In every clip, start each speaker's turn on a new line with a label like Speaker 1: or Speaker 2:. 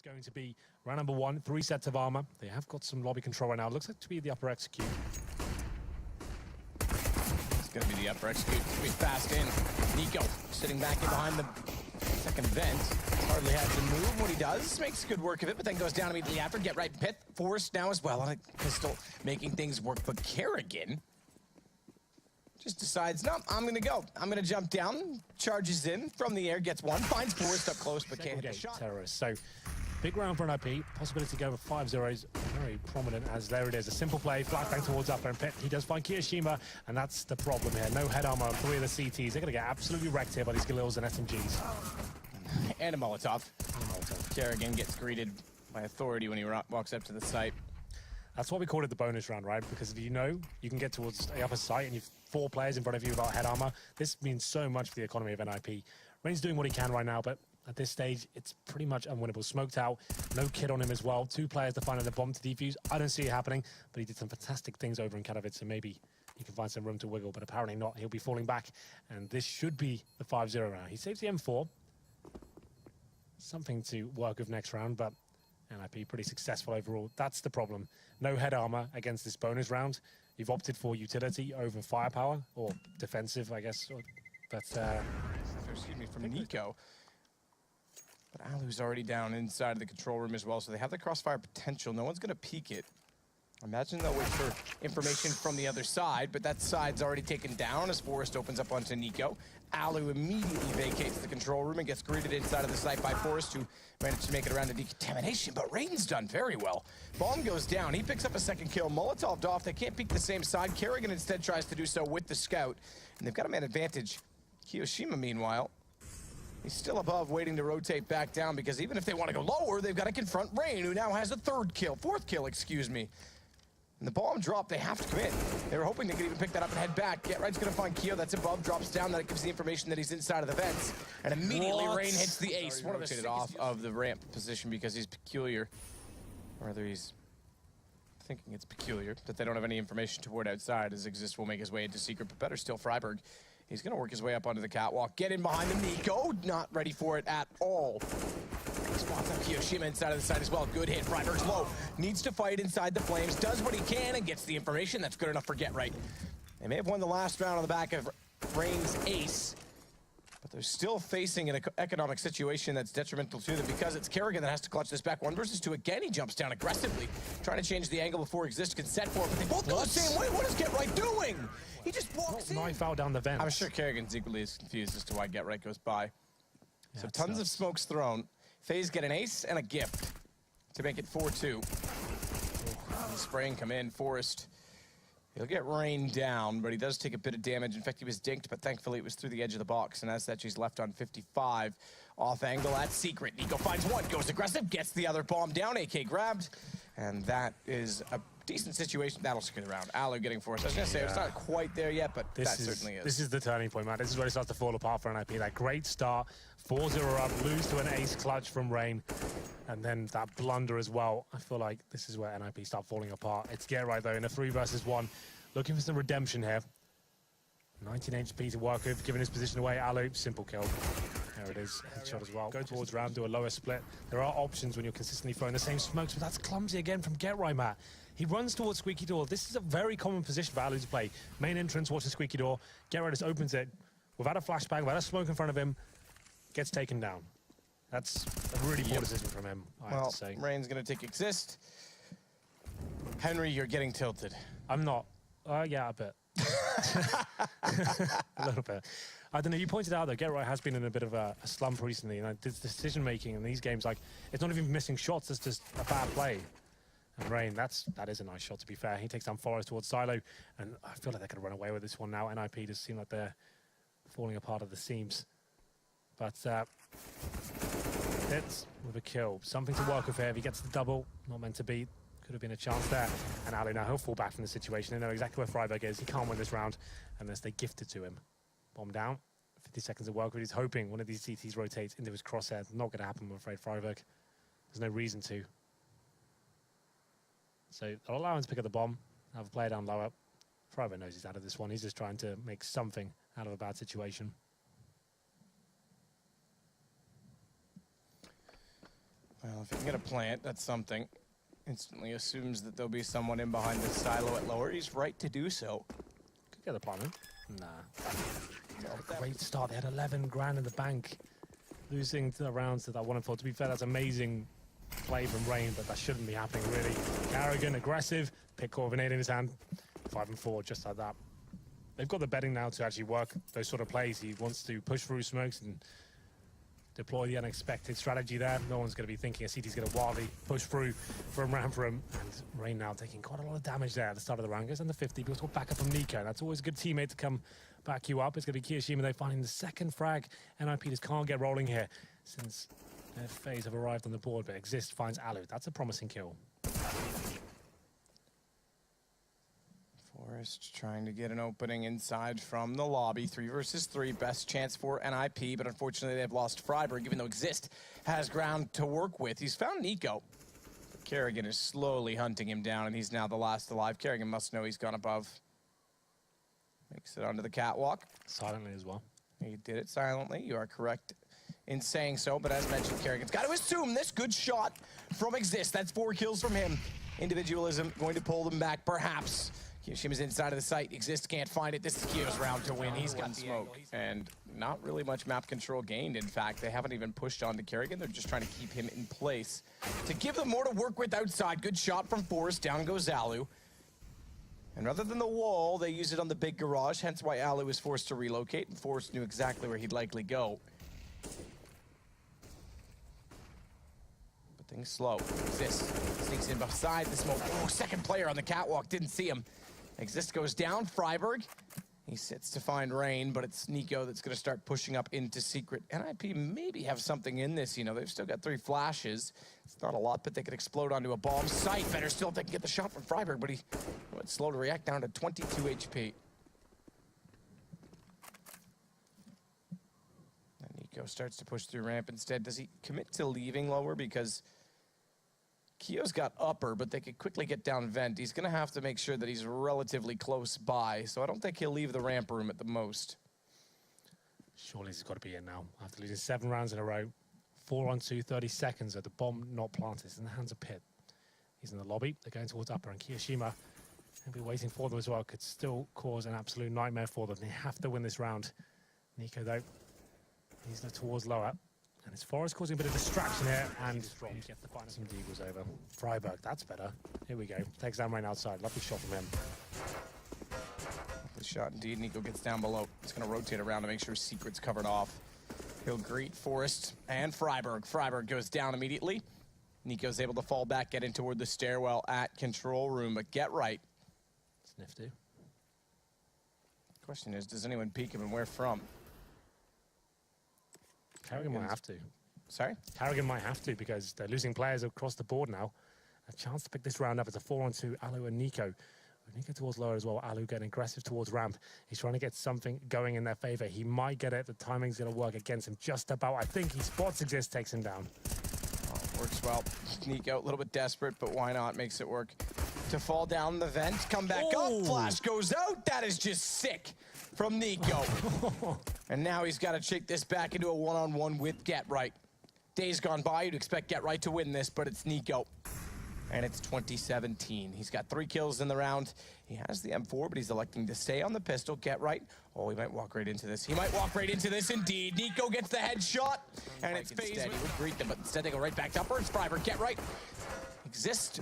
Speaker 1: going to be round number 1, 3 sets of armor. They have got some lobby control right now. It looks like to be the upper execute.
Speaker 2: It's going to be the upper execute. It's going to be fast in. NiP sitting back in behind the second vent. Hardly had to move. What he does makes good work of it, but then goes down immediately after. Get right pit. Forced now as well on a pistol, making things work. But Kerrigan just decides, no, I'm going to go. I'm going to jump down, charges in from the air, gets one, finds Forrest up close, but can't hit the shot.
Speaker 1: Terrorist. So big round for NiP. Possibility to go with 5-0s. Very prominent as there it is. A simple play, flashbang towards upper and pit. He does find Kiyoshima, and that's the problem here. No head armor on 3 of the CTs. They're going to get absolutely wrecked here by these Galils and SMGs.
Speaker 2: And a Molotov. Kerrigan gets greeted by authority when he walks up to the site.
Speaker 1: That's why we called it the bonus round, right? Because if you know you can get towards the upper site and you've 4 players in front of you without head armor, this means so much for the economy of NiP. Rain's doing what he can right now, but at this stage, it's pretty much unwinnable. Smoked out, no kid on him as well. 2 players to find the bomb to defuse. I don't see it happening, but he did some fantastic things over in Katowice, so maybe he can find some room to wiggle, but apparently not. He'll be falling back, and this should be the 5-0 round. He saves the M4. Something to work with next round, but NiP pretty successful overall. That's the problem. No head armor against this bonus round. You've opted for utility over firepower, or defensive, I guess. But
Speaker 2: excuse me, from NiP. But Alu's already down inside of the control room as well, so they have the crossfire potential. No one's going to peek it. Imagine they'll wait for information from the other side, but that side's already taken down as Forrest opens up onto NiP. Alu immediately vacates the control room and gets greeted inside of the site by Forrest, who managed to make it around the decontamination, but Rain's done very well. Bomb goes down. He picks up a second kill. Molotov'd off. They can't peek the same side. Kerrigan instead tries to do so with the scout, and they've got a man advantage. Kiyoshima, meanwhile, he's still above, waiting to rotate back down, because even if they want to go lower, they've got to confront Rain, who now has a fourth kill, excuse me. And the bomb drop, they have to come in. They were hoping they could even pick that up and head back. Get Right's going to find Kyo. That's above, drops down. That gives the information that he's inside of the vents. And immediately Rain hits the ace. One of us rotated off of the ramp position because he's peculiar. Or rather, he's thinking it's peculiar that they don't have any information toward outside, as Exist will make his way into secret. But better still, Freiburg. He's going to work his way up onto the catwalk. Get in behind him, NiP. Not ready for it at all. Spots up Kiyoshima inside of the side as well. Good hit. Freiburg's low. Needs to fight inside the flames. Does what he can and gets the information. That's good enough for Get Right. They may have won the last round on the back of Rain's ace, but they're still facing an economic situation that's detrimental to them, because it's Kerrigan that has to clutch this back. 1 versus 2 again. He jumps down aggressively, trying to change the angle before Exist can set for it, but they both go the same way. What is Get Right doing? He just walks in.
Speaker 1: Knife out down the vent.
Speaker 2: I'm sure Kerrigan's equally as confused as to why Get Right goes by. Yeah, so tons of smokes thrown. FaZe get an ace and a gift to make it 4-2. Spraying come in. Forrest, he'll get Rain down, but he does take a bit of damage. In fact, he was dinked, but thankfully it was through the edge of the box. And as such, he's left on 55. Off angle at secret. NiP finds one, goes aggressive, gets the other bomb down. AK grabbed, and that is a decent situation. That'll secure the round. Alu getting Forrest. I was going to say, it's not quite there yet, but that certainly is.
Speaker 1: This is the turning point, man. This is where it starts to fall apart for NiP. That great start, 4-0 up, lose to an ace clutch from Rain, and then that blunder as well. I feel like this is where NiP start falling apart. It's Get Right, though, in a 3 versus 1. Looking for some redemption here. 19 HP to work with, giving his position away. Alu, simple kill. There it is, headshot as well. Go towards round, do a lower split. There are options when you're consistently throwing the same smokes, but that's clumsy again from Get Right, Matt. He runs towards Squeaky Door. This is a very common position for Alu to play. Main entrance, watch the Squeaky Door. Get Right just opens it without a flashbang, without a smoke in front of him, gets taken down. That's a really poor decision from him, I have to say.
Speaker 2: Rain's going to take Exist. Henry, you're getting tilted.
Speaker 1: I'm not. Yeah, a bit. A little bit. I don't know, you pointed out that Get Right has been in a bit of a slump recently, and this decision-making in these games, like, it's not even missing shots, it's just a bad play. And Rain, that is a nice shot, to be fair. He takes down Forrest towards Silo, and I feel like they could run away with this one now. NiP does seem like they're falling apart at the seams. But hits with a kill. Something to work with here. If he gets the double, not meant to be. Could have been a chance there. And Alu now, he'll fall back from the situation. They know exactly where Freiburg is. He can't win this round unless they gift it to him. Bomb down. 50 seconds of work, but he's hoping one of these CTs rotates into his crosshair. Not going to happen, I'm afraid, Freiburg. There's no reason to. So they'll allow him to pick up the bomb, have a player down lower. Freiburg knows he's out of this one. He's just trying to make something out of a bad situation.
Speaker 2: Well, if you can get a plant, that's something. Instantly assumes that there'll be someone in behind the silo at lower. He's right to do so.
Speaker 1: Could get the partner. Nah. Great start. They had 11 grand in the bank. Losing to the rounds to that 1-4. To be fair, that's amazing play from Rain, but that shouldn't be happening, really. Carrigan, aggressive. Pick core of an 8 in his hand. 5-4, just like that. They've got the betting now to actually work those sort of plays. He wants to push through smokes and deploy the unexpected strategy there. No one's going to be thinking CT's going to wildly push through from Ramfram. And Rain now taking quite a lot of damage there at the start of the round. Goes under 50, but also back up from Nico. And that's always a good teammate to come back you up. It's going to be Kiyoshima. They're finding the second frag. NiP just can't get rolling here since their FaZe have arrived on the board, but Exist finds Alu. That's a promising kill.
Speaker 2: Forest trying to get an opening inside from the lobby. 3 versus 3, best chance for NiP, but unfortunately they've lost Freiburg, even though Exist has ground to work with. He's found Nico. But Kerrigan is slowly hunting him down, and he's now the last alive. Kerrigan must know he's gone above. Makes it onto the catwalk.
Speaker 1: Silently as well.
Speaker 2: He did it silently. You are correct in saying so, but as mentioned, Kerrigan's got to assume this. Good shot from Exist. That's 4 kills from him. Individualism going to pull them back, perhaps. Kiyoshima's inside of the site. Exist can't find it. This is Kiyo's round to win. He's got smoke. And not really much map control gained. In fact, they haven't even pushed on to Kerrigan. They're just trying to keep him in place to give them more to work with outside. Good shot from Forrest. Down goes Alu. And rather than the wall, they use it on the big garage, hence why Alu was forced to relocate, and Forrest knew exactly where he'd likely go. But things slow. Exist sneaks in beside the smoke. Oh, second player on the catwalk, didn't see him. Exist goes down, Freiburg. He sits to find Rain, but it's Nico that's going to start pushing up into Secret. NiP maybe have something in this, you know. They've still got 3 flashes. It's not a lot, but they could explode onto a bomb site. Better still if they can get the shot from Freiburg, but he went slow to react, down to 22 HP. And Nico starts to push through ramp instead. Does he commit to leaving lower? Because Kiyo's got upper, but they could quickly get down vent. He's going to have to make sure that he's relatively close by, so I don't think he'll leave the ramp room at the most.
Speaker 1: Surely he's got to be in now. After losing 7 rounds in a row, 4 on 2, 30 seconds, the bomb not planted. It's in the hands of Pit. He's in the lobby. They're going towards upper, and Kiyoshima will be waiting for them as well. Could still cause an absolute nightmare for them. They have to win this round. Nico, though, he's towards lower. And it's Forrest causing a bit of distraction here, and gets the final. Some deagles over. Freiburg, that's better. Here we go. Takes down Rain outside. Lovely shot from him.
Speaker 2: Lovely shot indeed. Nico gets down below. He's going to rotate around to make sure Secret's covered off. He'll greet Forrest and Freiburg. Freiburg goes down immediately. Nico's able to fall back, get in toward the stairwell at control room, but get right.
Speaker 1: It's nifty.
Speaker 2: Question is, does anyone peek him and where from?
Speaker 1: Carrigan might have to.
Speaker 2: Sorry?
Speaker 1: Carrigan might have to because they're losing players across the board now. A chance to pick this round up. It's a 4-on-2, Alu and Nico. Nico towards lower as well. Alu getting aggressive towards ramp. He's trying to get something going in their favor. He might get it. The timing's going to work against him just about. I think he spots Exist, takes him down.
Speaker 2: Oh, works well. Nico, a little bit desperate, but why not? Makes it work. To fall down the vent, come back up. Flash goes out. That is just sick from Nico. And now he's got to shake this back into a one-on-one with Get Right. Days gone by, you'd expect Get Right to win this, but it's Nico. And it's 2017. He's got 3 kills in the round. He has the M4, but he's electing to stay on the pistol. Get Right. Oh, he might walk right into this. He might walk right into this, indeed. Nico gets the headshot, and it's FaZe. He would greet them, but instead they go right back to upper. It's Freiburg. Get Right. Exist.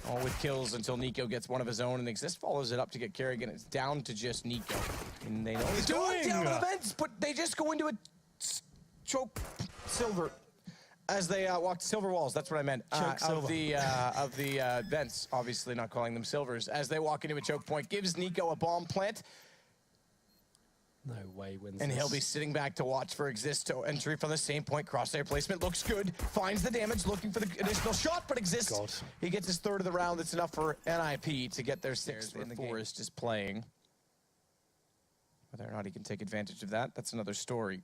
Speaker 2: All with kills until Nico gets one of his own, and Exist follows it up to get Kerrigan. It's down to just Nico. And they know he's going down to the vents, but they just go into a choke silver as they walk to silver walls. That's what I meant. Of the vents, obviously not calling them silvers. As they walk into a choke point, gives Nico a bomb plant.
Speaker 1: No way wins
Speaker 2: And
Speaker 1: this.
Speaker 2: he'll be sitting back to watch for Exist to entry from the same point. Crosshair placement looks good. Finds the damage, looking for the additional shot, but Exist. He gets his 3rd of the round. That's enough for NiP to get their 6th where Forrest is playing. Whether or not he can take advantage of that, that's another story.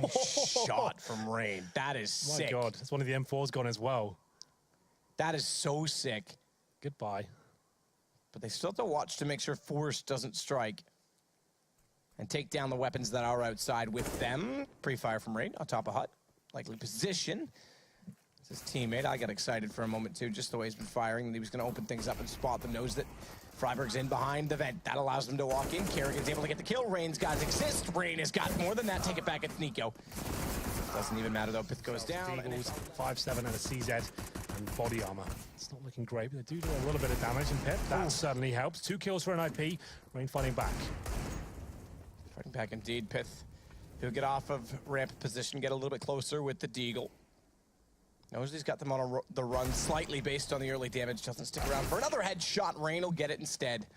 Speaker 2: Nice shot from Rain. That is sick.
Speaker 1: My God, that's one of the M4s gone as well.
Speaker 2: That is so sick.
Speaker 1: Goodbye.
Speaker 2: But they still have to watch to make sure Forrest doesn't strike. and take down the weapons that are outside with them. Pre-fire from Rain on top of Hut. Likely position. It's his teammate. I got excited for a moment too, just the way he's been firing. He was going to open things up and spot them. Knows that Freiburg's in behind the vent. That allows them to walk in. Kerrigan's able to get the kill. Rain's guys exist. Rain has got more than that. Take it back. It's Nico. Doesn't even matter though. Pith goes down.
Speaker 1: Eagles, 5-7 and a CZ and body armor. It's not looking great, but they do a little bit of damage. And Pith, that certainly helps. 2 kills for NiP. Rain fighting back.
Speaker 2: Fighting back indeed. Pith, he'll get off of ramp position, get a little bit closer with the Deagle. Knows he's got them on the run slightly based on the early damage. Doesn't stick around for another headshot. Rain will get it instead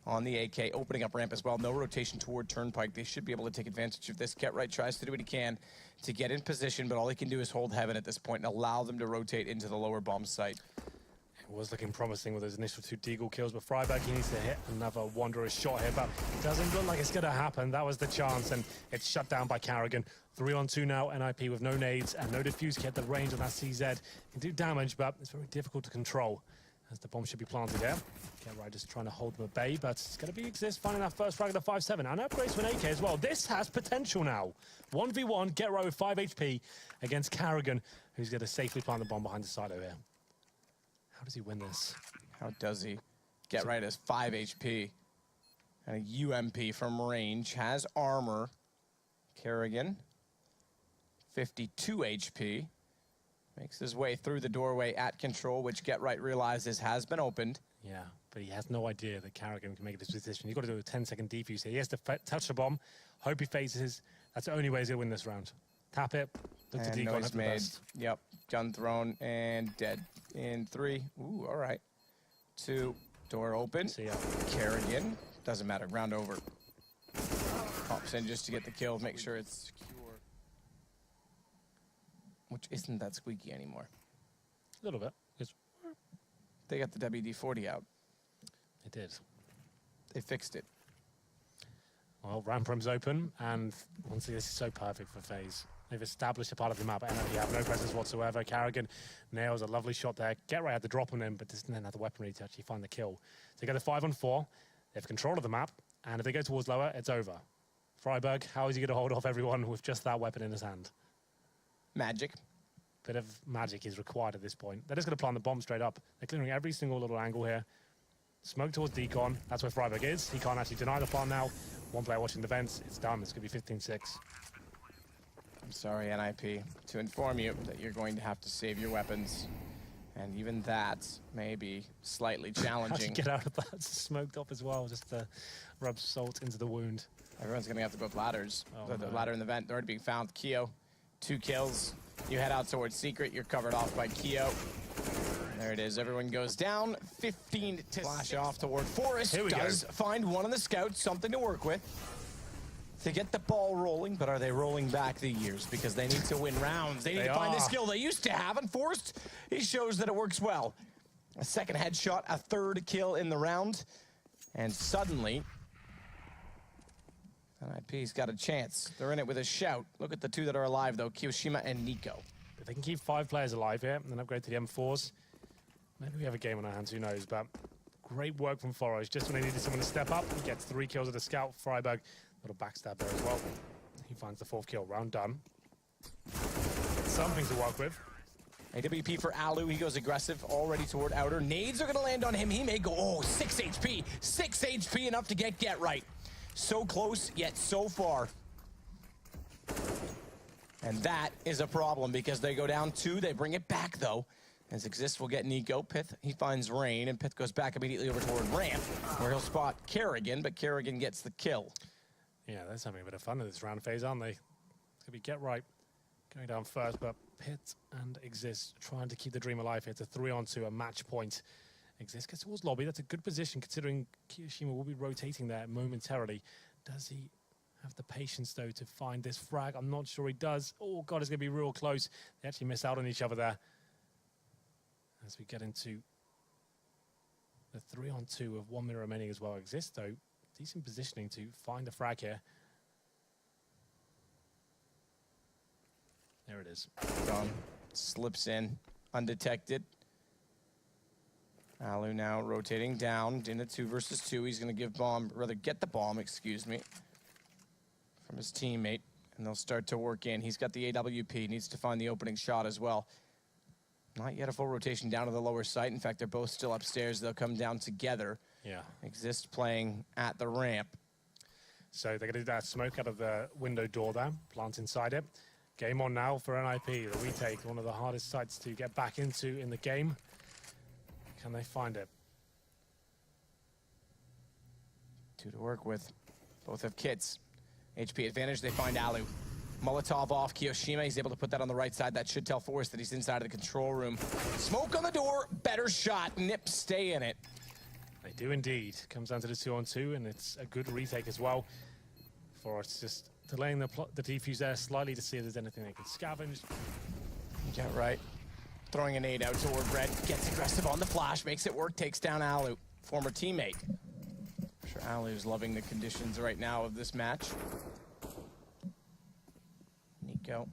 Speaker 2: on the AK, opening up ramp as well. No rotation toward Turnpike. They should be able to take advantage of this. Ketright tries to do what he can to get in position, but all he can do is hold heaven at this point and allow them to rotate into the lower bomb site.
Speaker 1: It was looking promising with those initial 2 Deagle kills, but Freiburg, he needs to hit another Wanderer's shot here, but it doesn't look like it's going to happen. That was the chance, and it's shut down by Kerrigan. 3-on-2 now, NiP with no nades and no defuse kit. The range on that CZ can do damage, but it's very difficult to control, as the bomb should be planted here. Ketright just trying to hold them at bay, but it's going to be Exist finding that first frag of the 5-7, and upgrades to an AK as well. This has potential now. 1v1, Ketright with 5 HP against Kerrigan, who's going to safely plant the bomb behind the silo here. How does he win this?
Speaker 2: How does he? Ketright has 5 HP. And a UMP from range. Has armor. Kerrigan, 52 HP. Makes his way through the doorway at control, which Ketright realizes has been opened.
Speaker 1: Yeah, but he has no idea that Kerrigan can make this position. You've got to do a 10-second defuse here. He has to touch the bomb. Hope he phases. That's the only way he's going to win this round. Tap it. Look to decon.
Speaker 2: Noise made. Yep. Gun thrown and dead. In 3. Ooh, all right. 2. Door open.
Speaker 1: See ya.
Speaker 2: Kerrigan. Doesn't matter. Round over. Pops in just to get the kill. Make sure it's secure. Which isn't that squeaky anymore.
Speaker 1: A little bit.
Speaker 2: They got the WD-40 out.
Speaker 1: They did.
Speaker 2: They fixed it.
Speaker 1: Well, Rampram's open, and honestly, this is so perfect for FaZe. They've established a part of the map, and they have no presence whatsoever. Kerrigan nails a lovely shot there. Ketright had to drop on him, but doesn't then have the weaponry to actually find the kill. So they go to 5-on-4. They have control of the map, and if they go towards lower, it's over. Freiburg, how is he going to hold off everyone with just that weapon in his hand?
Speaker 2: Magic.
Speaker 1: Bit of magic is required at this point. They're just going to plant the bomb straight up. They're clearing every single little angle here. Smoke towards decon. That's where Freiburg is. He can't actually deny the plant now. One player watching the vents. It's done. It's going to be 15-6.
Speaker 2: I'm sorry, NiP, to inform you that you're going to have to save your weapons. And even that may be slightly challenging.
Speaker 1: How to get out of that? It's smoked up as well, just to rub salt into the wound.
Speaker 2: Everyone's going to have to go with ladders.
Speaker 1: Oh,
Speaker 2: the ladder in the vent, they're already being found. Keo, 2 kills. You head out towards Secret. You're covered off by Keo. There it is. Everyone goes down. 15 to flash off toward Forest.
Speaker 1: Here we
Speaker 2: does find one of the scouts, something to work with to get the ball rolling. But are they rolling back the years? Because they need to win rounds. They need to find the skill they used to have. And Forest, he shows that it works well. A second headshot, a 3rd kill in the round. And suddenly, NiP's got a chance. They're in it with a shout. Look at the 2 that are alive, though, Kiyoshima and Nico.
Speaker 1: If they can keep 5 players alive here and then upgrade to the M4s, maybe we have a game on our hands, who knows, but great work from Forest. Just when they needed someone to step up, he gets 3 kills with a scout. Freiburg, little backstab there as well. He finds the 4th kill. Round done. Something to work with.
Speaker 2: AWP for Alu, he goes aggressive, already toward outer. Nades are gonna land on him. He may go, oh, 6 HP. 6 HP, enough to get right. So close, yet so far. And that is a problem because they go down 2. They bring it back, though. As Exist will get Nico. Pith, he finds Rain, and Pith goes back immediately over toward ramp, where he'll spot Kerrigan, but Kerrigan gets the kill.
Speaker 1: Yeah, they're having a bit of fun in this round phase, aren't they? It's going to be Ketright going down first, but Pith and Exist trying to keep the dream alive here. It's a 3-on-2, a match point. Exist gets towards lobby. That's a good position considering Kiyoshima will be rotating there momentarily. Does he have the patience, though, to find this frag? I'm not sure he does. Oh, God, it's going to be real close. They actually miss out on each other there. As we get into the 3-on-2 with 1 minute remaining as well. Exist, though, decent positioning to find the frag here. There it is.
Speaker 2: Gone. Slips in, undetected. Alu now rotating down in a 2 versus 2. He's going to give bomb, rather get the bomb, excuse me. from his teammate, and they'll start to work in. He's got the AWP, needs to find the opening shot as well. Not yet a full rotation down to the lower site. In fact, they're both still upstairs. They'll come down together.
Speaker 1: Yeah.
Speaker 2: Exist playing at the ramp.
Speaker 1: So they're going to do that smoke out of the window door there, plant inside it. Game on now for NiP, the retake, one of the hardest sites to get back into in the game. Can they find it?
Speaker 2: 2 to work with. Both have kits. HP advantage, they find Alu. Molotov off Kiyoshima, he's able to put that on the right side. That should tell Forrest that he's inside of the control room. Smoke on the door, better shot. NiP stay in it.
Speaker 1: They do indeed. Comes down to the 2-on-2, and it's a good retake as well. Forrest just delaying the defuse there slightly to see if there's anything they can scavenge.
Speaker 2: Yeah, right. Throwing a nade out toward Red, gets aggressive on the flash, makes it work, takes down Alu, former teammate. I'm sure Alu's loving the conditions right now of this match. Nico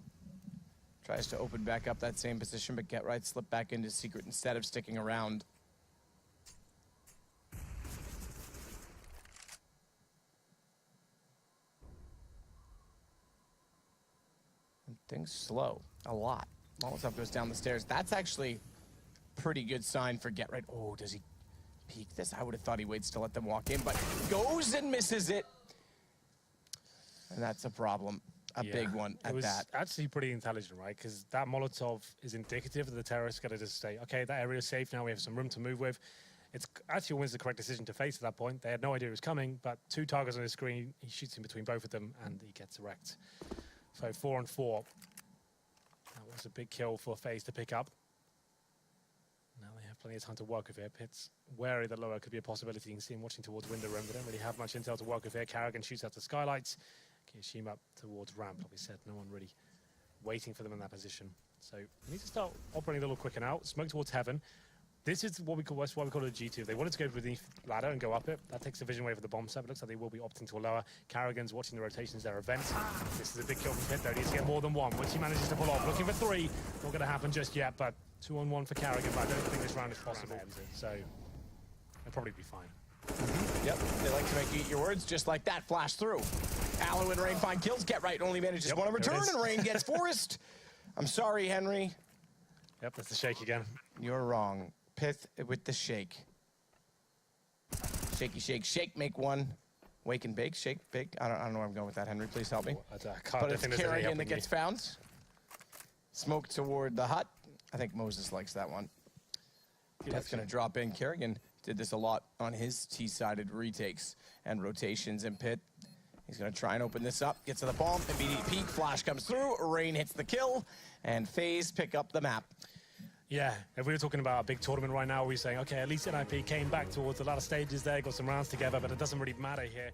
Speaker 2: tries to open back up that same position, but Get Right slipped back into secret instead of sticking around. And things slow a lot. Molotov goes down the stairs. That's actually pretty good sign for Get Right. Oh, does he peek this? I would have thought he waits to let them walk in, but goes and misses it. And that's a problem. A big one at that.
Speaker 1: It was actually pretty intelligent, right? Because that Molotov is indicative that the terrorists got to just say, okay, that area is safe now, we have some room to move with. It's actually always the correct decision to face at that point. They had no idea it was coming, but 2 targets on his screen, he shoots in between both of them, and he gets wrecked. So 4-on-4. That was a big kill for FaZe to pick up. Now they have plenty of time to work with here. Pitts wary that lower could be a possibility. You can see him watching towards window room. They don't really have much intel to work with here. Carrigan shoots out the skylights. Kiyoshima up towards ramp, like we said. No one really waiting for them in that position. So we need to start operating a little quicker now. Smoke towards heaven. This is what we call, that's why we call it a G2. They wanted to go beneath ladder and go up it. That takes the vision away for the bomb site, but looks like they will be opting to a lower. Carrigan's watching the rotations their event. This is a big kill from Pitt, though. He needs to get more than one, which he manages to pull off. Looking for 3. Not going to happen just yet, but 2-on-1 for Carrigan, but I don't think this round is possible. So they'll probably be fine.
Speaker 2: Yep, they like to make you eat your words just like that. Flash through. Alu and Rain find kills. Get Right only manages one in return, and Rain gets Forrest. I'm sorry, Henry.
Speaker 1: Yep, that's the shake again.
Speaker 2: You're wrong. Pith with the shake. Shaky, shake, shake, make one. Wake and bake, shake, bake. I don't know where I'm going with that, Henry. Please help me.
Speaker 1: But
Speaker 2: it's Carrigan that gets found. Smoke toward the hut. I think Moses likes that one. That's going to drop in. Carrigan did this a lot on his T-sided retakes and rotations in pit. He's going to try and open this up. Gets to the bomb. Immediate peek. Flash comes through. Rain hits the kill. And FaZe pick up the map.
Speaker 1: Yeah, if we were talking about a big tournament right now, we're saying, okay, at least NiP came back towards the latter stages there, got some rounds together, but it doesn't really matter here.